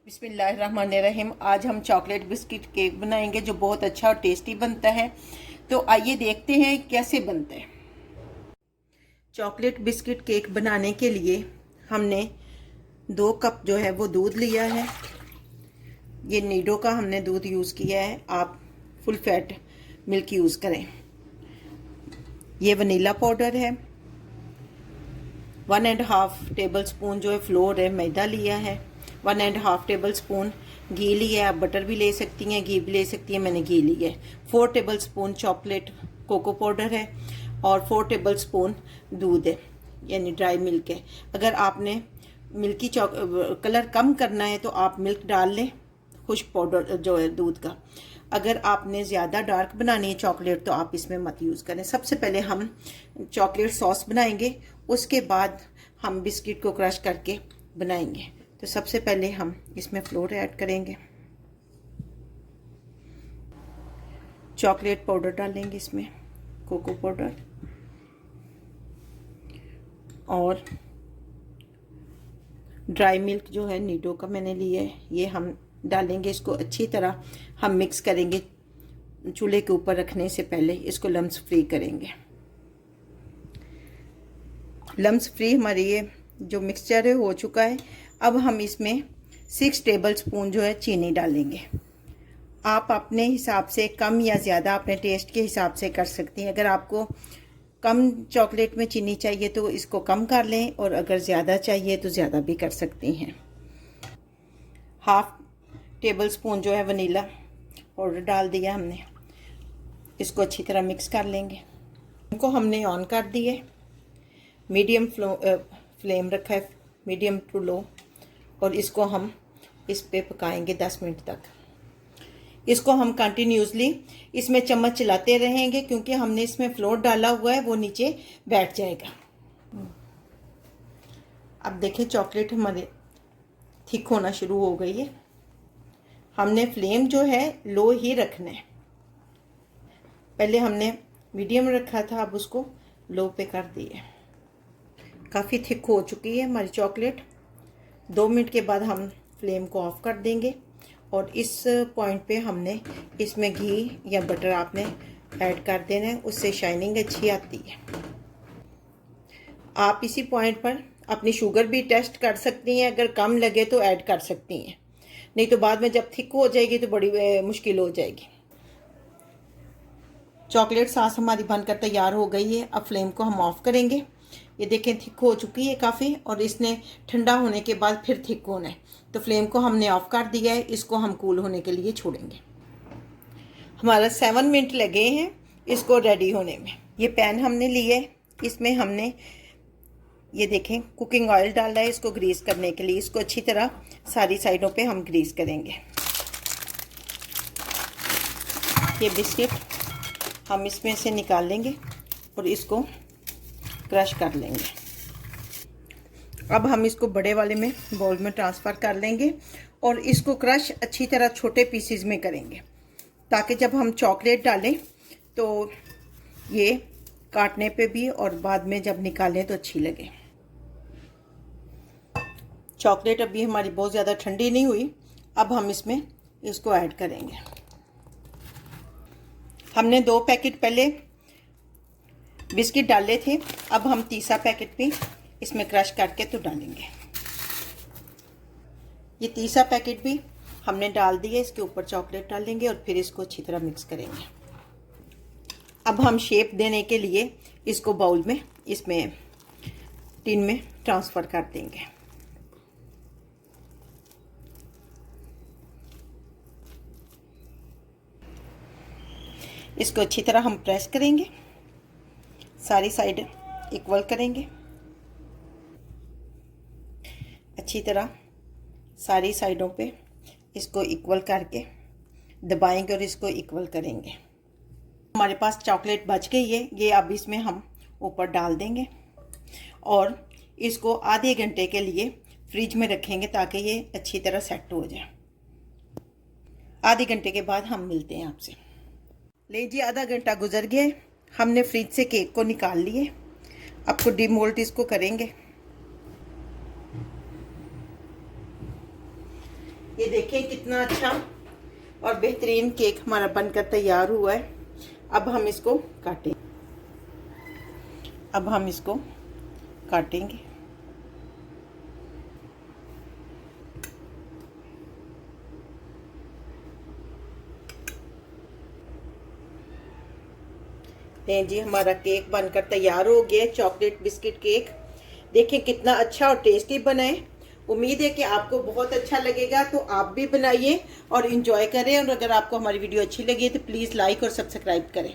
बिस्मिल्लाहिर्रहमानिर्रहीम। आज हम चॉकलेट बिस्किट केक बनाएंगे जो बहुत अच्छा और टेस्टी बनता है। तो आइए देखते हैं कैसे बनता है। चॉकलेट बिस्किट केक बनाने के लिए हमने 2 कप जो है वो दूध लिया है। ये नीडो का हमने दूध यूज़ किया है, आप फुल फैट मिल्क यूज़ करें। ये वनीला पाउडर है। 1.5 टेबल स्पून जो है फ्लोर है मैदा लिया है। 1.5 टेबल स्पून घी लिया है, आप बटर भी ले सकती हैं, घी भी ले सकती हैं, मैंने घी लिया है। 4 tablespoon chocolate cocoa powder है और 4 टेबल स्पून दूध है, यानी ड्राई मिल्क है। अगर आपने मिल्की कलर कम करना है तो आप मिल्क डाल लें, खुश्क पाउडर जो है दूध का। अगर आपने ज़्यादा डार्क बनानी है चॉकलेट तो आप इसमें मत यूज़ करें। सबसे पहले हम चॉकलेट सॉस बनाएंगे, उसके बाद हम बिस्किट को क्रश करके बनाएंगे। तो सबसे पहले हम इसमें फ्लोर ऐड करेंगे, चॉकलेट पाउडर डालेंगे इसमें, कोको पाउडर, और ड्राई मिल्क जो है नीडो का मैंने लिया है, ये हम डालेंगे। इसको अच्छी तरह हम मिक्स करेंगे, चूल्हे के ऊपर रखने से पहले इसको लम्स फ्री करेंगे। लम्स फ्री हमारी ये जो मिक्सचर है हो चुका है। अब हम इसमें 6 टेबल स्पून जो है चीनी डालेंगे। आप अपने हिसाब से कम या ज़्यादा अपने टेस्ट के हिसाब से कर सकती हैं। अगर आपको कम चॉकलेट में चीनी चाहिए तो इसको कम कर लें, और अगर ज़्यादा चाहिए तो ज़्यादा भी कर सकती हैं। 1/2 टेबल स्पून जो है वनीला पाउडर डाल दिया हमने। इसको अच्छी तरह मिक्स कर लेंगे। इनको हमने ऑन कर दिए, मीडियम फ्लेम रखा है, मीडियम टू लो, और इसको हम इस पे पकाएंगे 10 मिनट तक। इसको हम कंटिन्यूसली इसमें चम्मच चलाते रहेंगे, क्योंकि हमने इसमें फ्लोर डाला हुआ है, वो नीचे बैठ जाएगा। अब देखिए चॉकलेट हमारे थिक होना शुरू हो गई है। हमने फ्लेम जो है लो ही रखना है। पहले हमने मीडियम रखा था, अब उसको लो पे कर दिए। काफ़ी थिक हो चुकी है हमारी चॉकलेट। 2 मिनट के बाद हम फ्लेम को ऑफ कर देंगे, और इस पॉइंट पे हमने इसमें घी या बटर आपने ऐड कर देना है, उससे शाइनिंग अच्छी आती है। आप इसी पॉइंट पर अपनी शुगर भी टेस्ट कर सकती हैं, अगर कम लगे तो ऐड कर सकती हैं, नहीं तो बाद में जब थिक हो जाएगी तो बड़ी मुश्किल हो जाएगी। चॉकलेट सॉस हमारी बनकर तैयार हो गई है। अब फ्लेम को हम ऑफ करेंगे। ये देखें थिक हो चुकी है काफ़ी, और इसने ठंडा होने के बाद फिर थिक होना है। तो फ्लेम को हमने ऑफ कर दिया है, इसको हम कूल होने के लिए छोड़ेंगे। हमारा 7 मिनट लगे हैं इसको रेडी होने में। ये पैन हमने लिया है, इसमें हमने ये देखें कुकिंग ऑयल डाला है, इसको ग्रीस करने के लिए। इसको अच्छी तरह सारी साइडों पे हम ग्रीस करेंगे। ये बिस्किट हम इसमें से निकाल लेंगे और इसको क्रश कर लेंगे। अब हम इसको बड़े वाले में बाउल में ट्रांसफ़र कर लेंगे, और इसको क्रश अच्छी तरह छोटे पीसीज में करेंगे, ताकि जब हम चॉकलेट डालें तो ये काटने पे भी और बाद में जब निकालें तो अच्छी लगे। चॉकलेट अभी हमारी बहुत ज़्यादा ठंडी नहीं हुई। अब हम इसमें इसको ऐड करेंगे। हमने 2 पैकेट पहले बिस्किट डाले थे, अब हम तीसरा पैकेट भी इसमें क्रश करके तो डालेंगे। ये तीसरा पैकेट भी हमने डाल दिया, इसके ऊपर चॉकलेट डालेंगे और फिर इसको अच्छी तरह मिक्स करेंगे। अब हम शेप देने के लिए इसको बाउल में, इसमें टिन में ट्रांसफ़र कर देंगे। इसको अच्छी तरह हम प्रेस करेंगे, सारी साइड इक्वल करेंगे। अच्छी तरह सारी साइडों पे इसको इक्वल करके दबाएंगे और इसको इक्वल करेंगे। हमारे पास चॉकलेट बच गई है, ये अब इसमें हम ऊपर डाल देंगे और इसको आधे घंटे के लिए फ्रिज में रखेंगे, ताकि ये अच्छी तरह सेट हो जाए। आधे घंटे के बाद हम मिलते हैं आपसे। लीजिए आधा घंटा गुजर गया, हमने फ्रिज से केक को निकाल लिए। आपको डिमोल्ट इसको करेंगे। ये देखें कितना अच्छा और बेहतरीन केक हमारा बनकर तैयार हुआ है। अब हम इसको काटेंगे। जी हमारा केक बनकर तैयार हो गया, चॉकलेट बिस्किट केक। देखें कितना अच्छा और टेस्टी बना है। उम्मीद है कि आपको बहुत अच्छा लगेगा, तो आप भी बनाइए और इंजॉय करें। और अगर आपको हमारी वीडियो अच्छी लगी तो प्लीज़ लाइक और सब्सक्राइब करें।